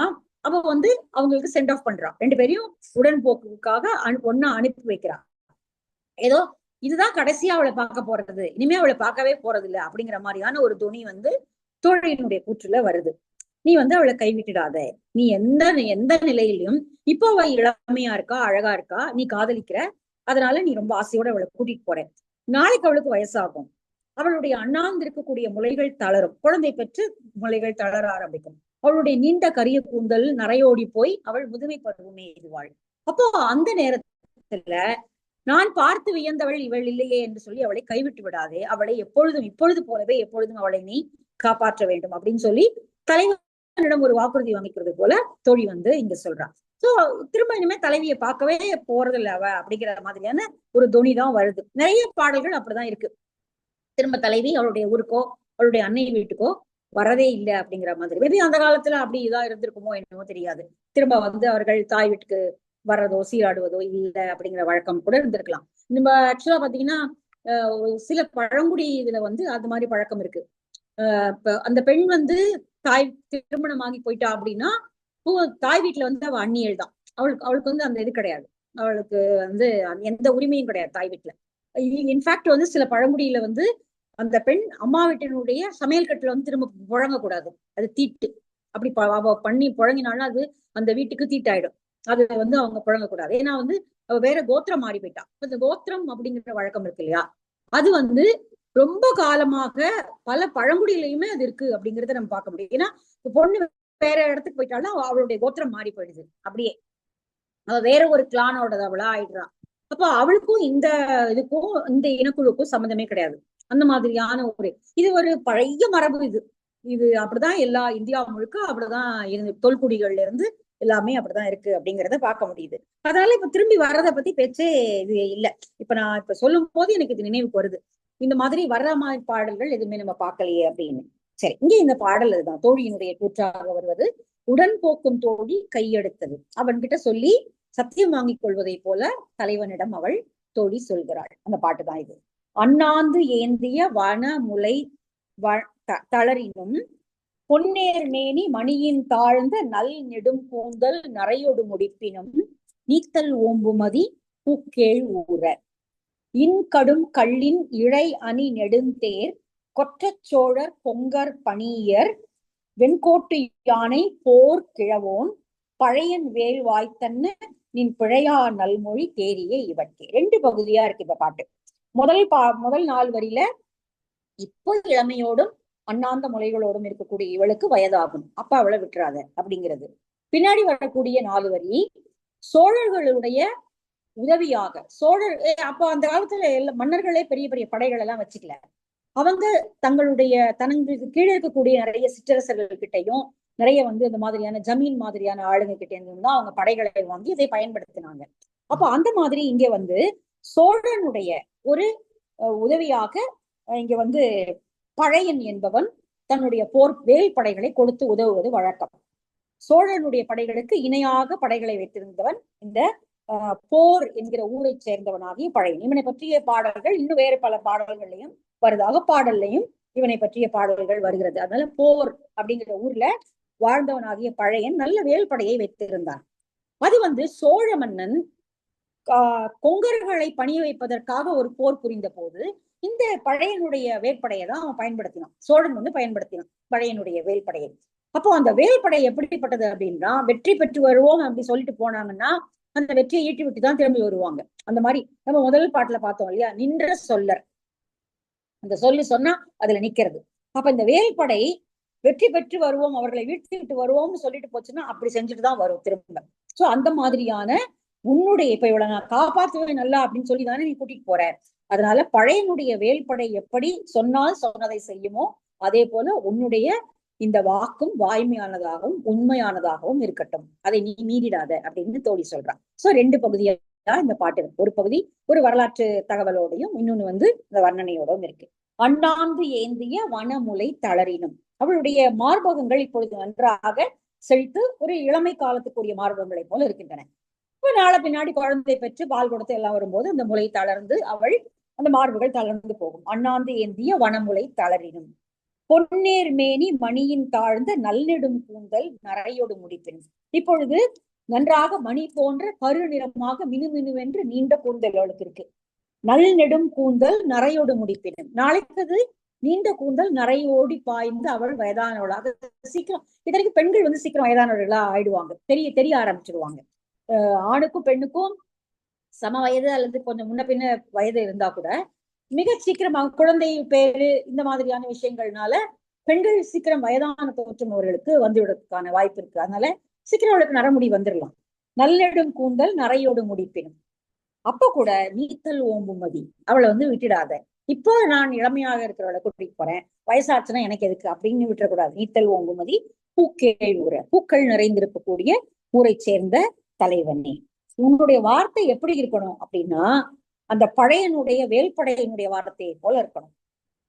அவ வந்து அவங்களுக்கு சென்ட் ஆஃப் பண்றான். ரெண்டு பேரையும் உடன்போக்குக்காக ஒன்னா அனுப்பி வைக்கிறான். ஏதோ இதுதான் கடைசியா அவளை பார்க்க போறது, இனிமே அவளை பார்க்கவே போறது இல்லை அப்படிங்கிற மாதிரியான ஒரு துணி வந்து தோழியினுடைய கூற்றுல வருது. நீ வந்து அவளை கைவிட்டுடாத, நீ எந்த எந்த நிலையிலும் இப்போ அவ இளமையா இருக்கா, அழகா இருக்கா, நீ காதலிக்கிற, அதனால நீ ரொம்ப ஆசையோட அவளை கூட்டிட்டு போற. நாளைக்கு அவளுக்கு வயசாகும், அவளுடைய அண்ணாந்திருக்கக்கூடிய முலைகள் தளரும், குழந்தை பெற்று முலைகள் தளர ஆரம்பிக்கும், அவளுடைய நீண்ட கரிய கூந்தல் நரையோடி போய் அவள் முதுமை பருவமே எய்துவாள். அப்போ அந்த நேரத்துல நான் பார்த்து வியந்தவள் இவள் இல்லையே என்று சொல்லி அவளை கைவிட்டு விடாதே, அவளை எப்பொழுதும் இப்பொழுது போலவே எப்பொழுதும் அவளை நீ காப்பாற்ற வேண்டும் அப்படின்னு சொல்லி தலைவனிடம் ஒரு வாக்குறுதி வாங்கிக்கிறது போல தோழி வந்து இங்க சொல்றான். சோ திரும்ப இனிமே தலைவியை பார்க்கவே போறதில்ல அவ அப்படிங்கிற மாதிரியான ஒரு துணி தான் வருது. நிறைய பாடல்கள் அப்படிதான் இருக்கு. திரும்ப தலைவி அவளுடைய ஊருக்கோ அவளுடைய அன்னை வீட்டுக்கோ வரதே இல்லை அப்படிங்கிற மாதிரி. மேபி அந்த காலத்துல அப்படி இதான் இருந்திருக்குமோ என்னமோ தெரியாது. திரும்ப வந்து அவர்கள் தாய் வீட்டுக்கு வர்றதோ சீராடுவதோ இல்லை அப்படிங்கிற வழக்கம் கூட இருந்திருக்கலாம். நம்ம ஆக்சுவலா பாத்தீங்கன்னா சில பழங்குடி இதுல வந்து அது மாதிரி பழக்கம் இருக்கு. இப்ப அந்த பெண் வந்து தாய் திருமணமாகி போயிட்டா அப்படின்னா தாய் வீட்டுல வந்து அவ அந்நியல் தான். அவளுக்கு வந்து அந்த இது கிடையாது, அவளுக்கு வந்து எந்த உரிமையும் கிடையாது தாய் வீட்டுல. இன்ஃபேக்ட் வந்து சில பழங்குடியில வந்து அந்த பெண் அம்மா வீட்டினுடைய சமையல் கட்டுல வந்து திரும்ப புழங்கக்கூடாது, அது தீட்டு. அப்படி அவ பண்ணி புழங்கினாலும் அது அந்த வீட்டுக்கு தீட்டாயிடும். அது வந்து அவங்க புழங்கக்கூடாது. ஏன்னா வந்து அவ வேற கோத்திரம் மாறி போயிட்டா. இந்த கோத்திரம் அப்படிங்கிற வழக்கம் இருக்கு இல்லையா, அது வந்து ரொம்ப காலமாக பல பழங்குடியிலையுமே அது இருக்கு அப்படிங்கறத நம்ம பார்க்க முடியும். ஏன்னா பொண்ணு வேற இடத்துக்கு போயிட்டாலும் அவளுடைய கோத்திரம் மாறி போயிடுது. அப்படியே அவ வேற ஒரு கிளானோட அவளா ஆயிடுறான். அப்போ அவளுக்கும் இந்த இதுக்கும் இந்த இனக்குழுக்கும் சம்மந்தமே கிடையாது. அந்த மாதிரியான ஒரு இது ஒரு பழைய மரபு. இது இது அப்படிதான் எல்லா இந்தியா முழுக்க அப்படிதான் இருந்து தொல்குடிகள்ல இருந்து எல்லாமே அப்படிதான் இருக்கு அப்படிங்கிறத பார்க்க முடியுது. அதனால இப்ப திரும்பி வர்றதை பத்தி பேச்சே இது இல்ல. இப்ப நான் இப்ப சொல்லும் போது எனக்கு இது நினைவுக்கு வருது, இந்த மாதிரி வர்ற மாதிரி பாடல்கள் எதுவுமே நம்ம பார்க்கலையே அப்படின்னு. சரி, இங்க இந்த பாடல் அதுதான் தோழியினுடைய கூற்றாக வருவது. உடன் போக்கும் தோழி கையெடுத்தது, அவன்கிட்ட சொல்லி சத்தியம் வாங்கிக் கொள்வதை போல தலைவனிடம் அவள் தோழி சொல்கிறாள். அந்த பாட்டு தான் இது. அண்ணாந்து ஏந்திய வன முலை தளரினும் பொன்னேர் மேனி மணியின் தாழ்ந்த நல் நெடும் கூந்தல் நரையொடு முடிப்பினும் நீத்தல் ஓம்புமதி பூக்கேள் ஊற இன்கடும் கள்ளின் இழை அணி நெடுந்தேர் கொற்றச் சோழர் பொங்கர் பணியர் வெண்கோட்டு யானை போர் கிழவோன் பழையன் வேல் வாய்த்தன்ன நின் பிழையா நல்மொழி தேரிய இவற்கே. 2 பகுதியா இருக்கு இந்த பாட்டு. முதல் 4 வரியில இப்போ இளமையோடும் அண்ணாந்த முலைகளோடும் இருக்கக்கூடிய இவளுக்கு வயதாகும், அப்ப அவளை விட்டுறாத அப்படிங்கிறது. பின்னாடி வரக்கூடிய 4 வரி சோழர்களுடைய உதவியாக, அப்ப அந்த காலத்துல மன்னர்களே பெரிய பெரிய படைகள் எல்லாம் வச்சுக்கல. அவங்க தங்களுடைய தனங்களுக்கு கீழே இருக்கக்கூடிய நிறைய சிற்றரசர்கள் கிட்டையும் நிறைய இந்த மாதிரியான ஜமீன் மாதிரியான ஆளுங்க கிட்ட இருந்துதான் அவங்க படைகளை வாங்கி இதை பயன்படுத்தினாங்க. அப்ப அந்த மாதிரி இங்க சோழனுடைய ஒரு உதவியாக இங்க பழையன் என்பவன் தன்னுடைய போர் வேல் படைகளை கொடுத்து உதவுவது வழக்கம். சோழனுடைய படைகளுக்கு இணையாக படைகளை வைத்திருந்தவன் இந்த போர் என்கிற ஊரை சேர்ந்தவனாகிய பழையன். இவனை பற்றிய பாடல்கள் இன்னும் வேறு பல பாடல்களையும் வருது, அகப்பாடல்லையும் இவனை பற்றிய பாடல்கள் வருகிறது. அதனால போர் அப்படிங்கிற ஊர்ல வாழ்ந்தவனாகிய பழையன் நல்ல வேல்படையை வைத்திருந்தான். அது சோழ மன்னன் கொங்கர்களை பணிய வைப்பதற்காக ஒரு போர் புரிந்த போது இந்த பழையனுடைய வேல்படையை தான் அவன் பயன்படுத்தினான். சோழன் பயன்படுத்தினான் பழையனுடைய வேல்படையை. அப்போ அந்த வேல்படை எப்படிப்பட்டது அப்படின்னா, வெற்றி பெற்று வருவோம் அப்படி சொல்லிட்டு போனாங்கன்னா அந்த வெற்றியை ஈட்டி விட்டு தான் திரும்பி வருவாங்க. அந்த மாதிரி நம்ம முதல் பாட்டுல பார்த்தோம் இல்லையா, நின்ற சொல்லர், அந்த சொல்லி சொன்னா அதுல நிக்கிறது. அப்ப இந்த வேல்படை வெற்றி பெற்று வருவோம், அவர்களை வீழ்த்தி விட்டு வருவோம்னு சொல்லிட்டு போச்சுன்னா அப்படி செஞ்சுட்டுதான் வரும் திரும்ப. சோ அந்த மாதிரியான உன்னுடைய இப்ப இவ்வளவு நான் காப்பாற்றுவேன் நல்லா அப்படின்னு சொல்லி தானே நீ கூட்டிட்டு போற. அதனால பழையனுடைய வேல்படை எப்படி சொன்னால் சொன்னதை செய்யுமோ அதே போல உன்னுடைய இந்த வாக்கும் வாய்மையானதாகவும் உண்மையானதாகவும் இருக்கட்டும், அதை நீ மீறிடாத அப்படின்னு தோழி சொல்றான். சோ 2 பகுதியா இந்த பாட்டு இருக்கு. ஒரு பகுதி ஒரு வரலாற்று தகவலோடையும், இன்னொன்னு இந்த வர்ணனையோடும் இருக்கு. அண்ணாந்து ஏந்திய வனமுலை தளரினும், அவளுடைய மார்பகங்கள் இப்பொழுது நன்றாக செழித்து ஒரு இளமை காலத்துக்குரிய மார்பகங்களை போல இருக்கின்றன. இப்ப நாளை பின்னாடி குழந்தை பெற்று பால் கொடுத்து எல்லாம் வரும்போது அந்த முலை தளர்ந்து அவள் அந்த மார்புகள் தளர்ந்து போகும். அண்ணாந்து ஏந்திய வனமுலை தளரினும் பொன்னேர் மேனி மணியின் தாழ்ந்த நல்லெடும் கூந்தல் நரையோடு முடிப்பினும், இப்பொழுது நன்றாக மணி போன்ற கரு நிறமாக மினுமினுவென்று நீண்ட கூந்தல் அவளுக்கு இருக்கு. நல் நெடும் கூந்தல் நரையோடு முடிப்பினும், நாளைக்கு நீண்ட கூந்தல் நரையோடி பாய்ந்து அவள் வயதானவளாக சீக்கிரம், இதற்கு பெண்கள் சீக்கிரம் வயதானவர்களா ஆயிடுவாங்க, தெரிய ஆரம்பிச்சிடுவாங்க. ஆணுக்கும் பெண்ணுக்கும் சம வயது அல்லது கொஞ்சம் முன்ன பின்ன வயது இருந்தா கூட மிக சீக்கிரமாக குழந்தை பேரு இந்த மாதிரியான விஷயங்கள்னால பெண்கள் சீக்கிரம் வயதான தோற்றம் அவர்களுக்கு வந்துவிடுறதுக்கான வாய்ப்பு இருக்கு. அதனால சீக்கிரம் அவளுக்கு நரமுடி வந்துடலாம். நல்லெடும் கூந்தல் நரையோடு முடிப்பினும், அப்ப கூட நீத்தல் ஓம்புமதி, அவளை விட்டுடாத. இப்போ நான் இளமையாக இருக்கிறவளை கூட்டிட்டு போறேன், வயசாச்சுன்னா எனக்கு எதுக்கு அப்படின்னு விட்டுறக்கூடாது. நீத்தல் ஓம்புமதி பூக்கேள் ஊர, பூக்கள் நிறைந்திருக்கக்கூடிய ஊரை சேர்ந்த தலைவனே, உன்னுடைய வார்த்தை எப்படி இருக்கணும் அப்படின்னா அந்த பழையனுடைய வேல்படையினுடைய வார்த்தையை போல இருக்கணும்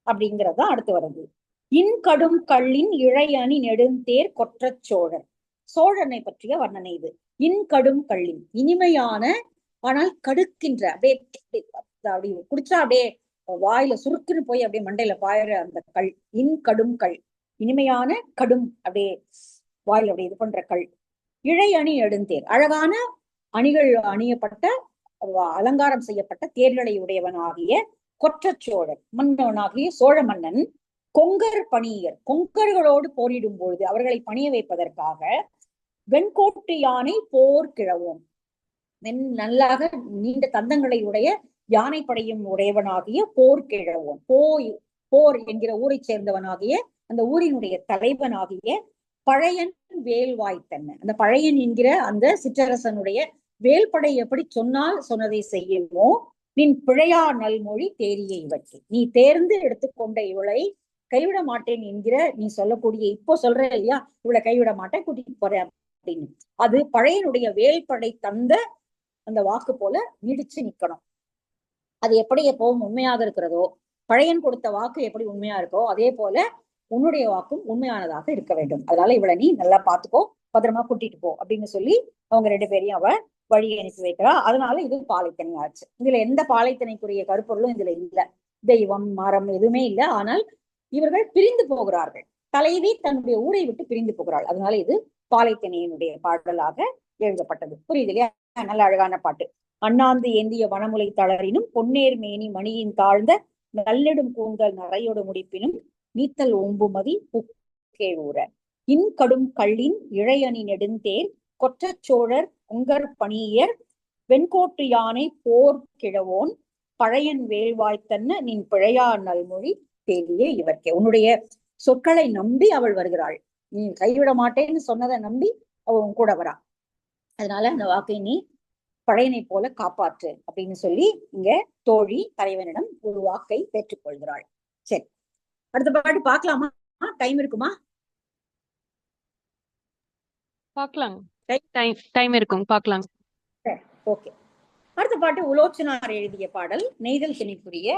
அப்படிங்கிறதுதான் அடுத்து வருது. இன்கடும் கள்ளின் இழை அணி நெடுந்தேர் கொற்றச் சோழர், சோழனை பற்றிய வர்ணனை இது. இன்கடும் கள்ளின், இனிமையான ஆனால் கடுக்கின்ற, அப்படியே குடிச்சா அப்படியே வாயில சுருக்குன்னு போய் அப்படியே மண்டையில பாயிற அந்த கல், இன்கடும் கல், இனிமையான கடும் அப்படியே வாயில அப்படியே இது பண்ற கல். இழை அணி நெடுந்தேர், அழகான அணிகள் அணியப்பட்ட அலங்காரம் செய்யப்பட்ட தேர்களை உடையவனாகிய கொற்றச் சோழன், மன்னவனாகிய சோழ மன்னன் கொங்கர் பணியர், கொங்கர்களோடு போரிடும் பொழுது அவர்களை பணிய வைப்பதற்காக வெண்கோட்டு யானை போர் கிழவோன், நல்லாக நீண்ட தந்தங்களை உடைய யானை படையும் உடையவனாகிய போர் கிழவோன், போர் என்கிற ஊரை சேர்ந்தவனாகிய அந்த ஊரினுடைய தலைவனாகிய பழையன் வேல் வாய்த்தன்ன, அந்த பழையன் என்கிற அந்த சிற்றரசனுடைய வேல்படை எப்படி சொன்னால் சொன்னதை செய்யுமோ நின் பிழையா நல்மொழி தேரிய இவற்றை, நீ தேர்ந்து எடுத்துக்கொண்ட இவளை கைவிட மாட்டேன் என்கிற நீ சொல்லக்கூடிய, இப்போ சொல்ற இல்லையா இவளை கைவிட மாட்டேன் கூட்டிட்டு போறேன் அப்படின்னு, அது பழையனுடைய வேல்படை தந்த அந்த வாக்கு போல நீடிச்சு நிக்கணும். அது எப்படி எப்பவும் உண்மையாக இருக்கிறதோ, பழையன் கொடுத்த வாக்கு எப்படி உண்மையா இருக்கோ அதே போல உன்னுடைய வாக்கும் உண்மையானதாக இருக்க வேண்டும். அதனால இவளை நீ நல்லா பாத்துக்கோ, பத்திரமா கூட்டிட்டு போ அப்படின்னு சொல்லி அவங்க 2 பேரையும் அவ வழியை அனுப்பி வைக்கிறா. அதனால இது பாலைத்தனி ஆச்சு. இதுல எந்த பாலைத்தனைக்குரிய கருப்பொருளும் இதுல இல்ல. தெய்வம் மரம் எதுவுமே இல்லை. ஆனால் இவர்கள் பிரிந்து போகிறார்கள். தலைவி தன்னுடைய ஊரை விட்டு பிரிந்து போகிறாள். அதனால இது பாலைத்திணையினுடைய பாடலாக எழுதப்பட்டது. புரியுது இல்லையா? நல்ல அழகான பாட்டு. அண்ணாந்து ஏந்திய வனமுலை தளரினும் பொன்னேர் மேனி மணியின் தாழ்ந்த நல்லெடும் கூந்தல் நரையோடு முடிப்பினும் நீத்தல் ஓம்புமதி புக்கேழூர இன்கடும் கள்ளின் இழையணி நெடுந்தேர் கொற்றச் சோழர் உங்கர் பணியர் வெண்கோட்டு யானை போர் கிழவோன் பழையன் வேள்வாய்த்தன்ன நின் பிழையா நல்மொழி தேடிய இவர்க்கே. உன்னுடைய சொற்களை நம்பி அவள் வருகிறாள். நீ கைவிட மாட்டேன்னு சொன்னதை நம்பி அவன் கூட வரா. அதனால அந்த வாக்கை நீ பழையனை போல காப்பாற்று அப்படின்னு சொல்லி இங்க தோழி தலைவனிடம் ஒரு வாக்கை பெற்றுக்கொள்கிறாள். சரி, அடுத்த பாட்டு பார்க்கலாமா? டைம் இருக்குமா? பார்க்கலாம், டைம் இருக்கும், பார்க்கலாம். ஓகே. அடுத்த பாட்டு உலோச்சனார் எழுதிய பாடல், நெய்தல் திணைக்குரிய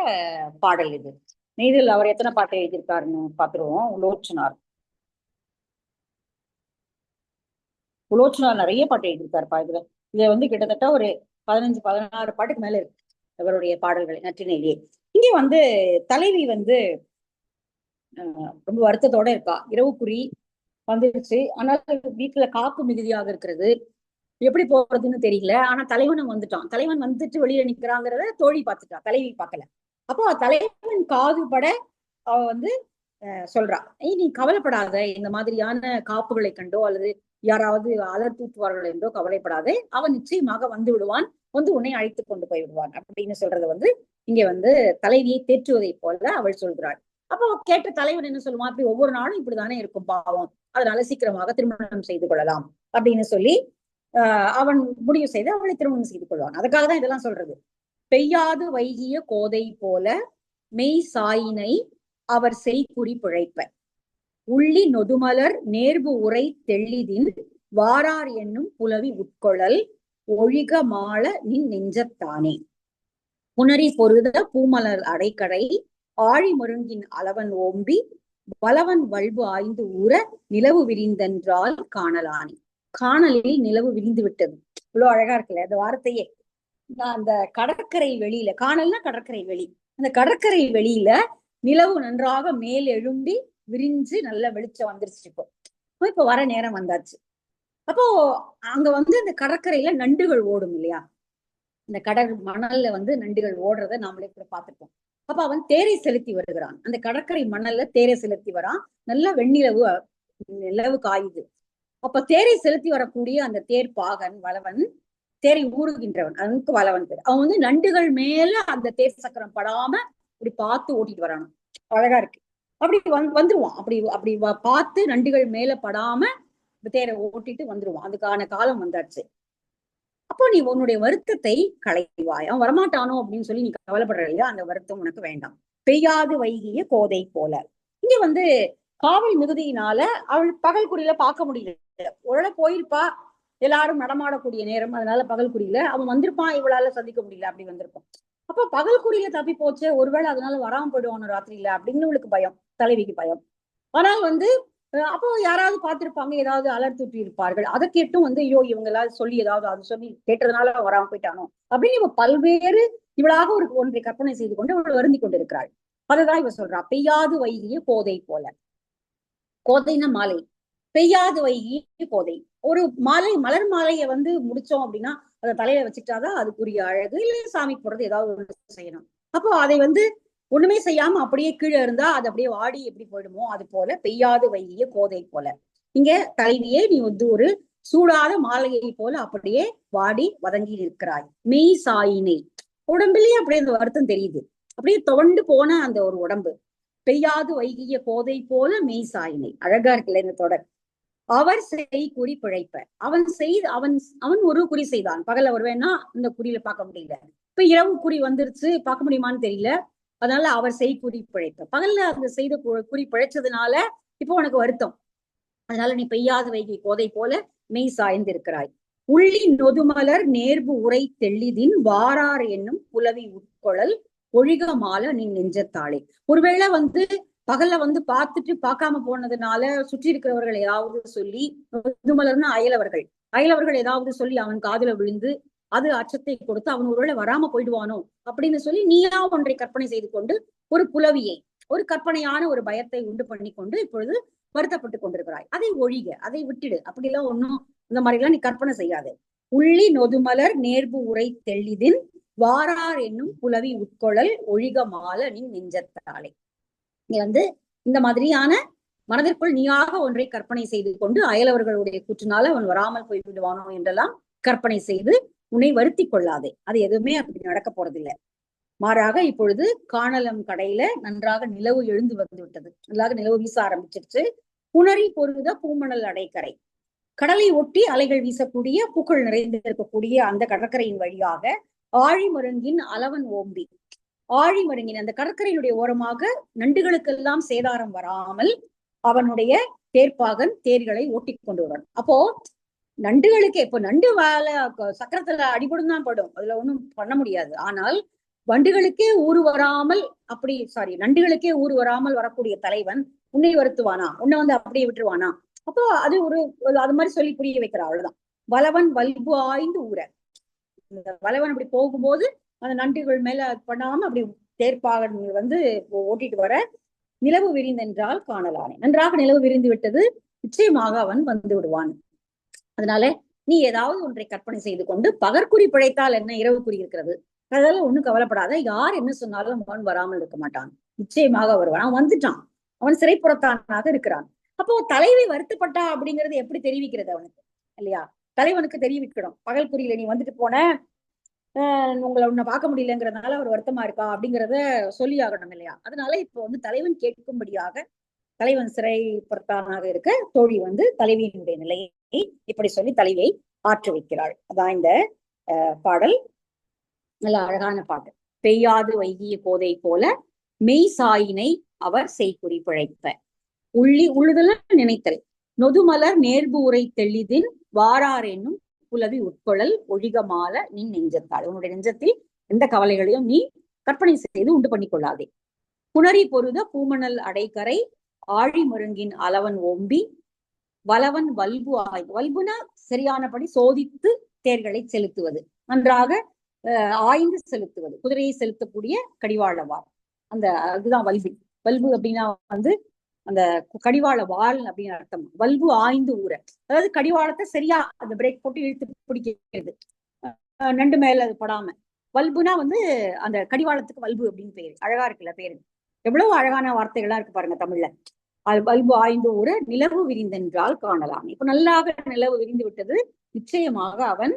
பாடல் இது. நெய்தல் அவர் எத்தனை பாட்டு எழுதியிருக்காருன்னு பாத்துருவோம். உலோச்சனார் நிறைய பாட்டு எழுதியிருக்காருப்பா. இதுல வந்து கிட்டத்தட்ட ஒரு 15-16 பாட்டுக்கு மேல இருக்கு அவருடைய பாடல்கள் நற்றினையிலேயே. இங்க வந்து தலைவி வந்து ரொம்ப வருத்தத்தோட இருக்கா. இரவு குறி வந்துருச்சு, ஆனால் வீட்டுல காப்பு மிகுதியாக இருக்கிறது, எப்படி போறதுன்னு தெரியல. ஆனா தலைவனும் வந்துட்டான். தலைவன் வந்துட்டு வெளியில நிக்கிறாங்கிறத தோழி பார்த்துட்டா, தலைவி பார்க்கல. அப்போ தலைவன் காது பட அவ வந்து சொல்றா, நீ கவலைப்படாத, இந்த மாதிரியான காப்புகளை கண்டோ அல்லது யாராவது அலர் தூற்றுவார்கள் என்றோ கவலைப்படாதே, அவன் நிச்சயமாக வந்து விடுவான், வந்து உன்னை அழைத்து கொண்டு போய் விடுவான் அப்படின்னு சொல்றது வந்து இங்க வந்து தலைவியை தேற்றுவதை போல அவள் சொல்கிறாள். அப்போ கேட்ட தலைவன் என்ன சொல்லுவான், அப்படி ஒவ்வொரு நாளும் இப்படிதானே இருக்கும் பாவம், அதனால சீக்கிரமாக திருமணம் செய்து கொள்ளலாம் அப்படின்னு சொல்லி அவன் முடிவு செய்து அவளை திருமணம் செய்து கொள்வான். அதுக்காக தான் இதெல்லாம் சொல்றது. பெய்யாது வைகிய கோதை போல மெய் சாயினை அவர் செய்குறி பிழைப்ப உள்ளி நொதுமலர் நேர்பு உரை தெள்ளிதின் வாரார் என்னும் புலவி உட்கொள்ளல் ஒழிக மாள நின் நெஞ்சத்தானே புனரி பொருத பூமலர் அடைக்கடை ஆழி மருங்கின் அளவன் ஓம்பி வலவன் வல்பு ஆய்ந்து ஊற நிலவு விரிந்தென்றால் காணலானே. காணலில் நிலவு விரிந்து விட்டது. இவ்வளவு அழகா இருக்குல்ல அந்த வார்த்தையே. அந்த கடற்கரை வெளியில, காணல்னா கடற்கரை வெளி, அந்த கடற்கரை வெளியில நிலவு நன்றாக மேல் எழும்பி விரிஞ்சு நல்ல வெளிச்சம் வந்துருச்சு. இப்போ வர நேரம் வந்தாச்சு. அப்போ அங்க வந்து இந்த கடற்கரையில நண்டுகள் ஓடும் இல்லையா, இந்த கடல் மணல்ல வந்து நண்டுகள் ஓடுறத நாமளே கூட பார்த்துருக்கோம். அப்ப அவன் தேரை செலுத்தி வருகிறான். அந்த கடற்கரை மணல்ல தேரை செலுத்தி வரான். நல்ல வெண்ணிலவு, நிலவு காயுது. அப்ப தேரை செலுத்தி வரக்கூடிய அந்த தேர் பாகன் வளவன், தேரை ஊறுகின்றவன், அவனுக்கு வளவன் பேர். அவன் வந்து நண்டுகள் மேல அந்த தேர் சக்கரம் படாம இப்படி பார்த்து ஓட்டிட்டு வரான். அழகா இருக்கு. அப்படி வந்துருவான். அப்படி பார்த்து நண்டுகள் மேல படாம தேரை ஓட்டிட்டு வந்துருவான். அதுக்கான காலம் வந்தாச்சு. அப்போ நீ உன்னுடைய வருத்தத்தை களைவாய். அவன் வரமாட்டானோ அப்படின்னு சொல்லி நீ கவலைப்படுற இல்லையா, அந்த வருத்தம் உனக்கு வேண்டாம். பெய்யாது வைகிய கோதை போல. இங்க வந்து காவல் மிகுதியினால அவள் பகல் குறியில பார்க்க முடியல. உள்ள போயிருப்பா, எல்லாரும் நடமாடக்கூடிய நேரம், அதனால பகல் குறியில அவன் வந்திருப்பான், இவளால சந்திக்க முடியல, அப்படி வந்திருப்பான். அப்ப பகல் குறியில தப்பி போச்சு, ஒருவேளை அதனால வராம போயிடுவானு ராத்திரியில அப்படின்னு இவளுக்கு பயம், தலைவிக்கு பயம். ஆனால் வந்து அப்போ யாராவது பார்த்திருப்பாங்க, ஏதாவது அலர்த்தூட்டி இருப்பார்கள். அதை கேட்டும் வந்து ஐயோ இவங்க எல்லாரும் சொல்லி ஏதாவது அது சொல்லி கேட்டதுனால வராம போயிட்டானோ அப்படின்னு இவ பல்வேறு இவளாக ஒரு ஒன்றை கற்பனை செய்து கொண்டு அவள் வருந்தி கொண்டிருக்கிறாள். அதுதான் இவ சொல்றா, பெய்யாது வைகிய கோதை போல. கோதைன்னா மாலை, பெய்யாது வைகிய கோதை. ஒரு மாலை, மலர் மாலையை வந்து முடிச்சோம் அப்படின்னா அதை தலையில வச்சுட்டாதான் அதுக்குரிய அழகு. இல்லை சாமி போடுறது ஏதாவது ஒன்று செய்யணும். அப்போ அதை வந்து ஒண்ணுமே செய்யாம அப்படியே கீழே இருந்தா அது அப்படியே வாடி எப்படி போயிடுமோ அது போல பெய்யாது வைகிய கோதை போல. இங்க தலைவியே நீ வந்து ஒரு சூடாத மாலையை போல அப்படியே வாடி வதங்கி இருக்கிறாய். மெய் சாயினை, உடம்புலயே அப்படியே அந்த வருத்தம் தெரியுது. அப்படியே துவண்டு போன அந்த ஒரு உடம்பு. பெய்யாது வைகிய கோதை போல மெய் சாயினை. அழகா இருக்குல்ல இந்த தொடர். அவர் செய் குறி பிழைப்ப. அவன் ஒரு குறி செய்தான். பகல்ல வருவேன்னா இந்த குறியில பார்க்க முடியல. இப்ப இரவு குறி வந்துருச்சு, பார்க்க முடியுமான்னு தெரியல. அதனால அவர் செய் குறி பிழைப்ப. பகல்ல அந்த செய்த குறி பிழைச்சதுனால இப்போ உனக்கு வருத்தம். அதனால நீ பெய்யாது வைகை கோதை போல மெய் சாய்ந்து இருக்கிறாய். உள்ளி நொதுமலர் நேர்பு உரை தெள்ளிதின் வாரார் என்னும் புலவி உட்கொள்ளல் ஒழிக மால நீ நெஞ்சத்தாளே. ஒருவேளை வந்து பகல்ல வந்து பார்த்துட்டு பார்க்காம போனதுனால சுற்றி இருக்கிறவர்கள் ஏதாவது சொல்லி, நொதுமலர்னு அயலவர்கள் ஏதாவது சொல்லி அவன் காதுல விழுந்து அது அச்சத்தை கொடுத்து அவன் ஒருவேளை வராம போயிடுவானோ அப்படின்னு சொல்லி நீயா ஒன்றை கற்பனை செய்து கொண்டு ஒரு புலவியை, ஒரு கற்பனையான ஒரு பயத்தை உண்டு பண்ணி கொண்டு இப்பொழுது வருத்தப்பட்டு கொண்டிருக்கிறாய். அதை ஒழிக, அதை விட்டுடு. அப்படிலாம் ஒன்னும் இந்த மாதிரி எல்லாம் நீ கற்பனை செய்யாது. உள்ளி நொதுமலர் நேர்பு உரை தெள்ளிதின் வாரார் என்னும் புலவி உட்கொள்ளல் ஒழிக மால நீ நெஞ்சத்தாலே. நீ இந்த மாதிரியான மனதிற்குள் நீயாக ஒன்றை கற்பனை செய்து கொண்டு அயலவர்களுடைய கூற்றினால அவன் வராமல் போய் விடுவானோ என்றெல்லாம் கற்பனை செய்து உன்னை வருத்தி கொள்ளாதே. அது எதுவுமே அப்படி நடக்க போறதில்லை. மாறாக இப்பொழுது காணலம் கடையில நன்றாக நிலவு எழுந்து வந்து விட்டது. நன்றாக நிலவு வீச ஆரம்பிச்சிருச்சு. புணரி பொருத பூமணல் அடைக்கரை, கடலை ஒட்டி அலைகள் வீசக்கூடிய பூக்கள் நிறைந்து இருக்கக்கூடிய அந்த கடற்கரையின் வழியாக ஆழிமருங்கின் அலவன் ஓம்பி, ஆழிமருங்கின் அந்த கடற்கரையினுடைய ஓரமாக நண்டுகளுக்கெல்லாம் சேதாரம் வராமல் அவனுடைய தேர்ப்பாகன் தேர்களை ஓட்டி கொண்டு வரான். அப்போ நண்டுகளுக்கு இப்ப நண்டு வேலை சக்கரத்துல அடிபடும் தான் படும், அதுல ஒண்ணும் பண்ண முடியாது. ஆனால் வண்டுகளுக்கே ஊறு வராமல் நண்டுகளுக்கே ஊறு வராமல் வரக்கூடிய தலைவன் உன்னை வருத்துவானா? உன்னை அப்படியே விட்டுருவானா? அப்போ அது அது மாதிரி சொல்லி புரிய வைக்கிறா, அவ்வளவுதான். வலவன் வல்பு ஆய்ந்து ஊற, இந்த வலவன் அப்படி போகும்போது அந்த நண்டுகள் மேல பண்ணாம அப்படி தேர்ப்பாகன் ஓட்டிட்டு வர நிலவு விரிந்தென்றால் காணலானே. நன்றாக நிலவு விரிந்து விட்டது, நிச்சயமாக அவன் வந்து விடுவான். அதனால நீ ஏதாவது ஒன்றை கற்பனை செய்து கொண்டு பகற்குறி பிழைத்தால் என்ன, இரவு குறி இருக்கிறது, அதெல்லாம் ஒண்ணும் கவலைப்படாத. யார் என்ன சொன்னாலும் அவன் வராமல் இருக்க மாட்டான், நிச்சயமாக வருவான். அவன் வந்துட்டான், அவன் சிறைப்புறத்தானாக இருக்கிறான். அப்போ தலைவி வருத்தப்பட்டா அப்படிங்கிறது எப்படி தெரிவிக்கிறது அவனுக்கு? இல்லையா? தலைவனுக்கு தெரிவிக்கணும். பகல் குறியில நீ வந்துட்டு போன, உன்னை பார்க்க முடியலங்கிறதுனால அவர் வருத்தமா இருக்கா அப்படிங்கிறத சொல்லி ஆகணும் இல்லையா? அதனால இப்போ தலைவன் கேட்கும்படியாக, தலைவன் சிறை புறத்தானாக இருக்க தோழி தலைவியினுடைய நிலையை இப்படி சொல்லி தலைவியை ஆற்ற வைக்கிறாள். அதான் இந்த பாடல். நல்ல அழகான பாட்டு. பெய்யாது வைகிய போதை போல மெய் சாயினை அவர் செய்குறி பிழைப்ப, உள்ளுதல் நினைத்தல் நொதுமலர் நேர்பு உரை தெள்ளிதின் வாரார் என்னும் புலவி உட்கொள்ளல் ஒழிகமால நீ நெஞ்சத்தாள். உன்னுடைய நெஞ்சத்தில் எந்த கவலைகளையும் நீ கற்பனை செய்து உண்டு பண்ணி கொள்ளாதே. புணரி பொருத பூமணல் அடைக்கரை ஆழிமருங்கின் அலவன் ஓம்பி வலவன் வல்பு ஆய்வு. வல்புனா சரியானபடி சோதித்து தேர்களை செலுத்துவது, நன்றாக ஆய்ந்து செலுத்துவது, குதிரையை செலுத்தக்கூடிய கடிவாளவாள். அதுதான் வல்பு. வல்பு அப்படின்னா அந்த கடிவாள வாள் அப்படின்னு அர்த்தம். வல்பு ஆய்ந்து ஊற, அதாவது கடிவாளத்தை சரியா அந்த பிரேக் போட்டு இழுத்து பிடிக்கிறது, நண்டு மேல அது படாம. வல்புனா அந்த கடிவாளத்துக்கு வல்பு அப்படின்னு பேரு. அழகா இருக்குல்ல பேரு, எவ்வளவு அழகான வார்த்தைகளா இருக்கு பாருங்க தமிழ்ல. அது வல்பு ஆய்ந்து ஊற நிலவு விரிந்தென்றால் காணலாம். இப்ப நல்லாக நிலவு விரிந்து விட்டது, நிச்சயமாக அவன்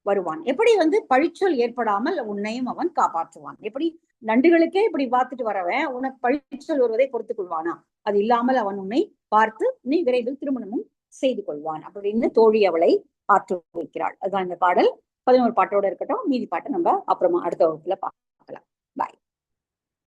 வருவான். எப்படி பழிச்சொல் ஏற்படாமல் உன்னையும் அவன் காப்பாற்றுவான். எப்படி நண்டுகளுக்கே இப்படி பார்த்துட்டு வரவன் உனக்கு பழிச்சொல் வருவதை பொறுத்துக் கொள்வானா? அது இல்லாமல் அவன் உன்னை பார்த்து நீ விரைவில் திருமணமும் செய்து கொள்வான் அப்படின்னு தோழி அவளை ஆற்று வைக்கிறாள். அதுதான் இந்த பாடல். 11 பாட்டோட இருக்கட்டும். மீதி பாட்டை நம்ம அப்புறமா அடுத்த வகுப்புல பார்க்கலாம். பாய்.